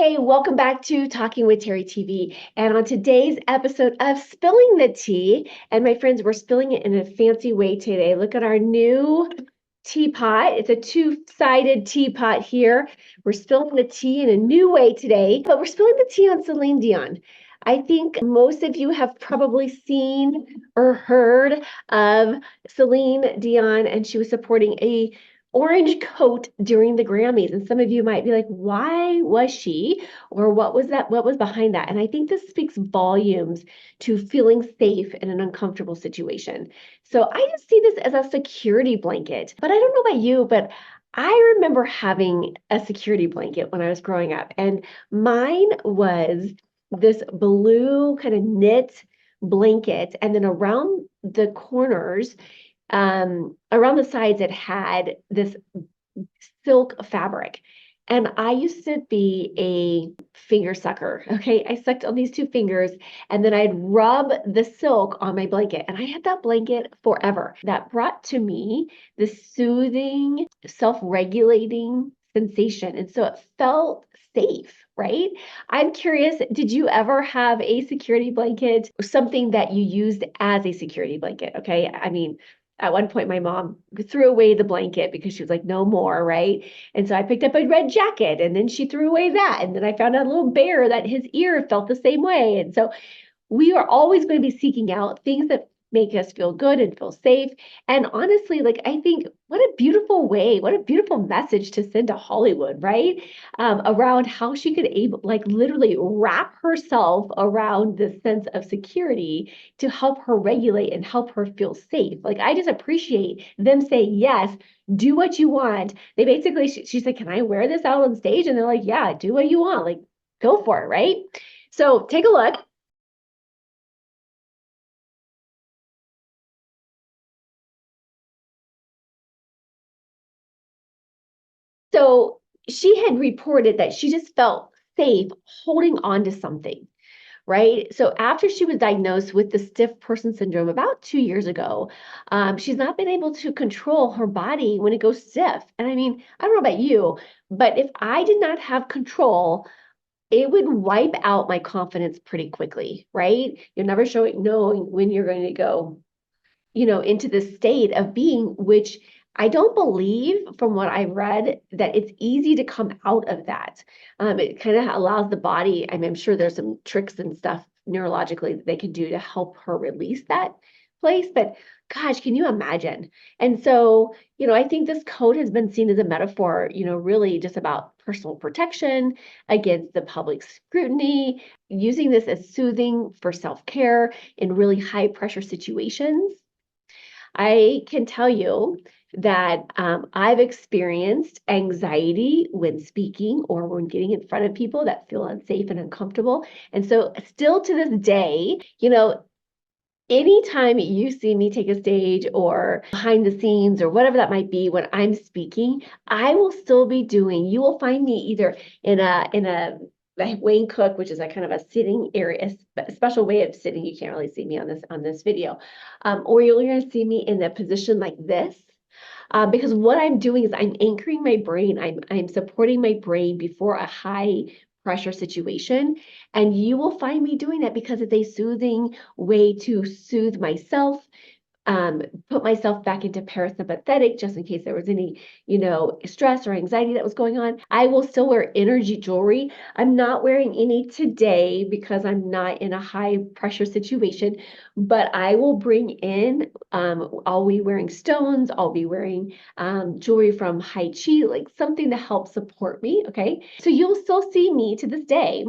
Hey, welcome back to Talking with Teri TV. And on today's episode of Spilling the Tea, and my friends, we're spilling it in a fancy way today. Look at our new teapot. It's a two-sided teapot here. We're spilling the tea in a new way today, but we're spilling the tea on Celine Dion. I think most of you have probably seen or heard of Celine Dion, and she was supporting a orange coat during the Grammys. And some of you might be like, why was she? Or what was that? What was behind that? And I think this speaks volumes to feeling safe in an uncomfortable situation. So I just see this as a security blanket. But I don't know about you, but I remember having a security blanket when I was growing up. And mine was this blue kind of knit blanket. And then around the corners, around the sides, it had this silk fabric. And I used to be a finger sucker. Okay. I sucked on these two fingers and then I'd rub the silk on my blanket. And I had that blanket forever. That brought to me this soothing, self-regulating sensation. And so it felt safe, right? I'm curious, did you ever have a security blanket, something that you used as a security blanket? Okay. I mean, at one point, my mom threw away the blanket because she was like, no more, right? And so I picked up a red jacket and then she threw away that. And then I found out a little bear that his ear felt the same way. And so we are always going to be seeking out things that make us feel good and feel safe. And honestly, like, I think what a beautiful way, what a beautiful message to send to Hollywood, right? Around how she could like literally wrap herself around this sense of security to help her regulate and help her feel safe. Like, I just appreciate them saying, yes, do what you want. They basically, she said, can I wear this out on stage? And they're like, yeah, do what you want. Like, go for it, right? So take a look. So she had reported that she just felt safe holding on to something, right? So after she was diagnosed with the stiff person syndrome about 2 years ago, she's not been able to control her body when it goes stiff. And I mean, I don't know about you, but if I did not have control, it would wipe out my confidence pretty quickly, right? You're never knowing when you're going to go into this state of being, which I don't believe from what I've read that it's easy to come out of that. It kind of allows the body, I'm sure there's some tricks and stuff neurologically that they can do to help her release that place. But gosh, can you imagine? And so, I think this code has been seen as a metaphor, really just about personal protection against the public scrutiny, using this as soothing for self-care in really high pressure situations. I can tell you that I've experienced anxiety when speaking or when getting in front of people that feel unsafe and uncomfortable. And so, still to this day, anytime you see me take a stage or behind the scenes or whatever that might be when I'm speaking, I will still be doing, you will find me either in a Wayne Cook, which is a kind of a sitting area, a special way of sitting. You can't really see me on this video, or you're going to see me in a position like this. Because what I'm doing is I'm anchoring my brain. I'm supporting my brain before a high pressure situation. And you will find me doing that because it's a soothing way to soothe myself, put myself back into parasympathetic just in case there was any, stress or anxiety that was going on. I will still wear energy jewelry. I'm not wearing any today because I'm not in a high pressure situation, but I will bring in, I'll be wearing stones, I'll be wearing jewelry from Hai Chi, like something to help support me. Okay. So you'll still see me to this day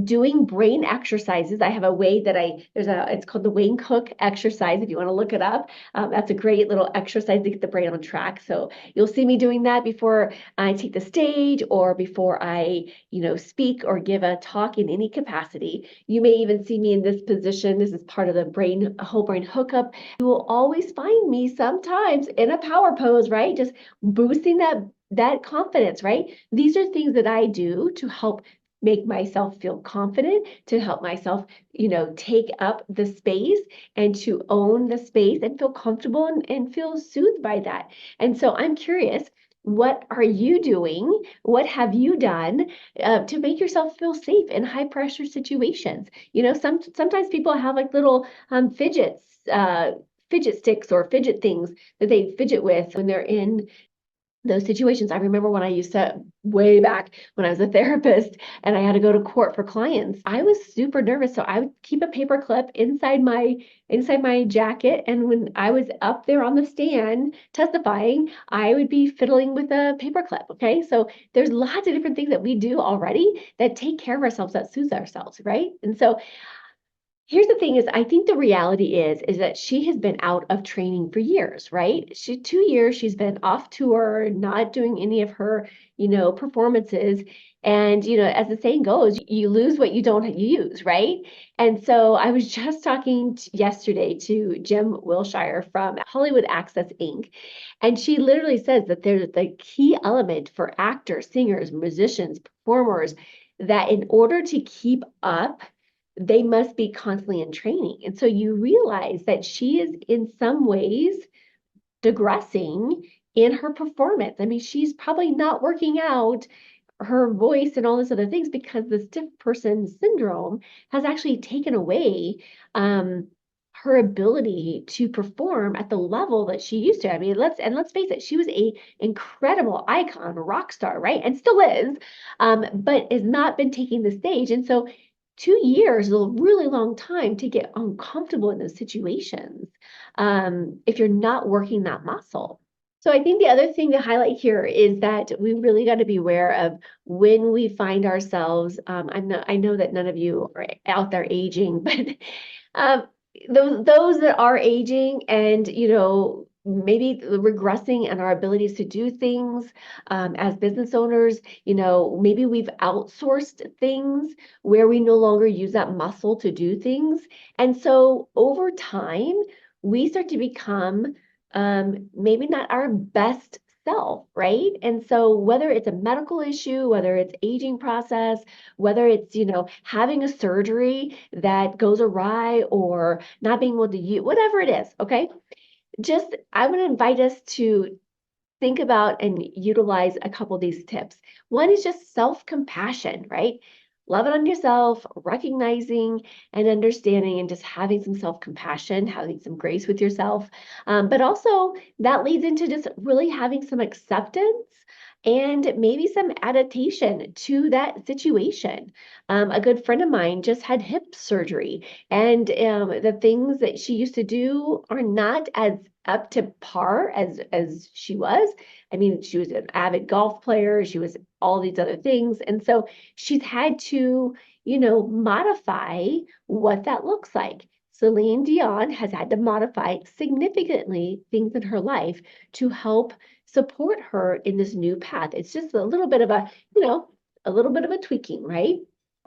doing brain exercises. I have a way that it's called the Wayne Cook exercise. If you want to look it up, that's a great little exercise to get the brain on track. So you'll see me doing that before I take the stage or before I, speak or give a talk in any capacity. You may even see me in this position. This is part of the whole brain hookup. You will always find me sometimes in a power pose, right? Just boosting that confidence, right? These are things that I do to help make myself feel confident, to help myself, take up the space and to own the space and feel comfortable and feel soothed by that. And so I'm curious, what are you doing? What have you done to make yourself feel safe in high pressure situations? Sometimes people have like little fidget sticks or fidget things that they fidget with when they're in those situations. I remember when I used to, way back when I was a therapist and I had to go to court for clients, I was super nervous. So I would keep a paper clip inside my jacket. And when I was up there on the stand testifying, I would be fiddling with a paper clip. Okay. So there's lots of different things that we do already that take care of ourselves, that soothe ourselves, right? And so here's the thing is, I think the reality is that she has been out of training for years, right? 2 years, she's been off tour, not doing any of her, performances. And, as the saying goes, you lose what you don't use, right? And so I was just talking yesterday to Jim Wilshire from Hollywood Access Inc. And she literally says that there's the key element for actors, singers, musicians, performers, that in order to keep up, they must be constantly in training. And so you realize that she is in some ways digressing in her performance. I mean, she's probably not working out her voice and all this other things because the stiff person syndrome has actually taken away her ability to perform at the level that she used to. I mean, let's face it, she was a incredible icon, rock star, right? And still is, but has not been taking the stage. And so 2 years is a really long time to get uncomfortable in those situations if you're not working that muscle. So I think the other thing to highlight here is that we really got to be aware of when we find ourselves. I know that none of you are out there aging, but um, those that are aging and maybe regressing in our abilities to do things as business owners, maybe we've outsourced things where we no longer use that muscle to do things. And so over time, we start to become maybe not our best self, right? And so whether it's a medical issue, whether it's aging process, whether it's, having a surgery that goes awry or not being able to use, whatever it is, okay? I want to invite us to think about and utilize a couple of these tips. One is just self-compassion, right? Love it on yourself, recognizing and understanding and just having some self-compassion, having some grace with yourself. But also that leads into just really having some acceptance and maybe some adaptation to that situation. A good friend of mine just had hip surgery, and the things that she used to do are not as up to par as she was. I mean, she was an avid golf player. She was all these other things. And so she's had to, modify what that looks like. Celine Dion has had to modify significantly things in her life to help support her in this new path. It's just a little bit of a little bit of a tweaking, right?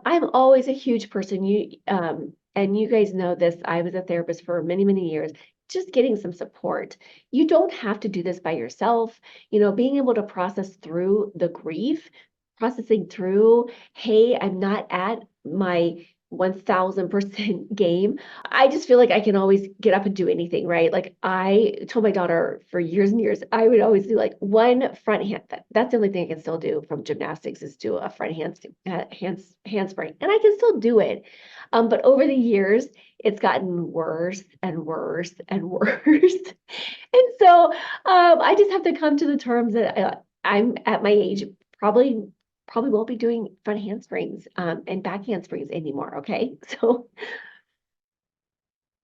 I'm always a huge person. And you guys know this. I was a therapist for many, many years. Just getting some support. You don't have to do this by yourself. Being able to process through the grief, processing through, hey, I'm not at my 1000% game. I just feel like I can always get up and do anything, right? Like I told my daughter for years and years, I would always do like one front hand. That's the only thing I can still do from gymnastics is do a front handspring, and I can still do it. But over the years, it's gotten worse and worse and worse. And so I just have to come to the terms that I'm at my age, probably won't be doing front handsprings and back handsprings anymore. Okay. So,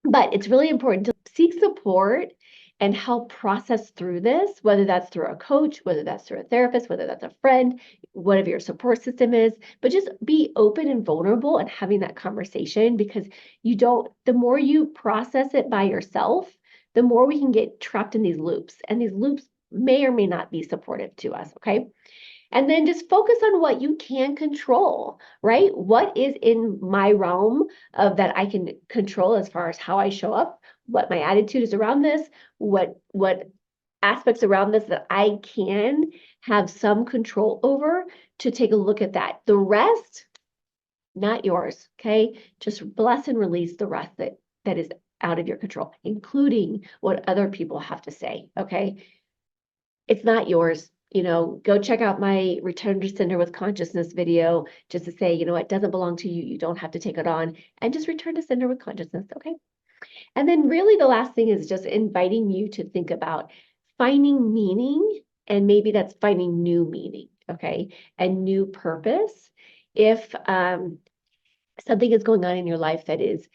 but it's really important to seek support and help process through this, whether that's through a coach, whether that's through a therapist, whether that's a friend, whatever your support system is, but just be open and vulnerable and having that conversation because the more you process it by yourself, the more we can get trapped in these loops, and these loops may or may not be supportive to us. Okay. And then just focus on what you can control, right? What is in my realm of that I can control as far as how I show up, what my attitude is around this, what aspects around this that I can have some control over, to take a look at that. The rest, not yours, okay? Just bless and release the rest that is out of your control, including what other people have to say, okay? It's not yours. go check out my Return to Sender with Consciousness video just to say, it doesn't belong to you. You don't have to take it on, and just return to sender with consciousness. Okay. And then really the last thing is just inviting you to think about finding meaning, and maybe that's finding new meaning. Okay. And new purpose. If something is going on in your life that is,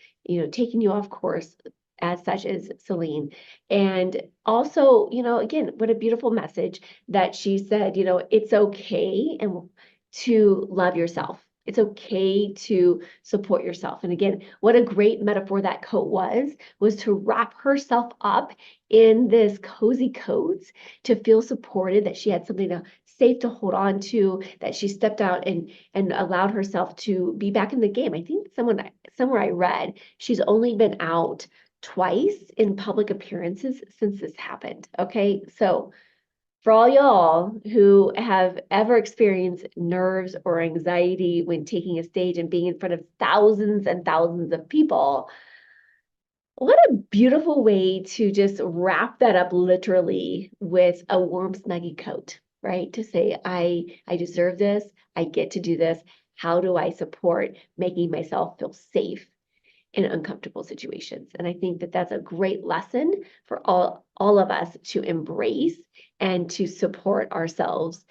taking you off course, as such as Celine. And also, again, what a beautiful message that she said, it's okay and to love yourself. It's okay to support yourself. And again, what a great metaphor that coat was to wrap herself up in this cozy coat to feel supported, that she had something safe to hold on to, that she stepped out and allowed herself to be back in the game. I think somewhere I read she's only been out twice in public appearances since this happened. Okay, so for all y'all who have ever experienced nerves or anxiety when taking a stage and being in front of thousands and thousands of people, what a beautiful way to just wrap that up literally with a warm, snuggy coat, right? To say, I deserve this. I get to do this. How do I support making myself feel safe in uncomfortable situations? And I think that that's a great lesson for all of us to embrace and to support ourselves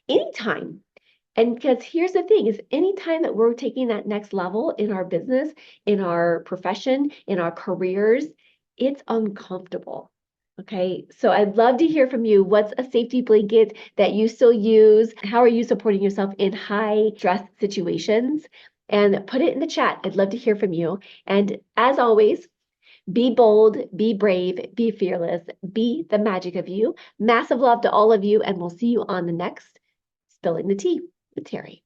anytime. And because here's the thing is anytime that we're taking that next level in our business, in our profession, in our careers, it's uncomfortable. Okay, so I'd love to hear from you. What's a safety blanket that you still use? How are you supporting yourself in high stress situations? And put it in the chat. I'd love to hear from you. And as always, be bold, be brave, be fearless, be the magic of you. Massive love to all of you, and we'll see you on the next Spilling the Tea with Teri.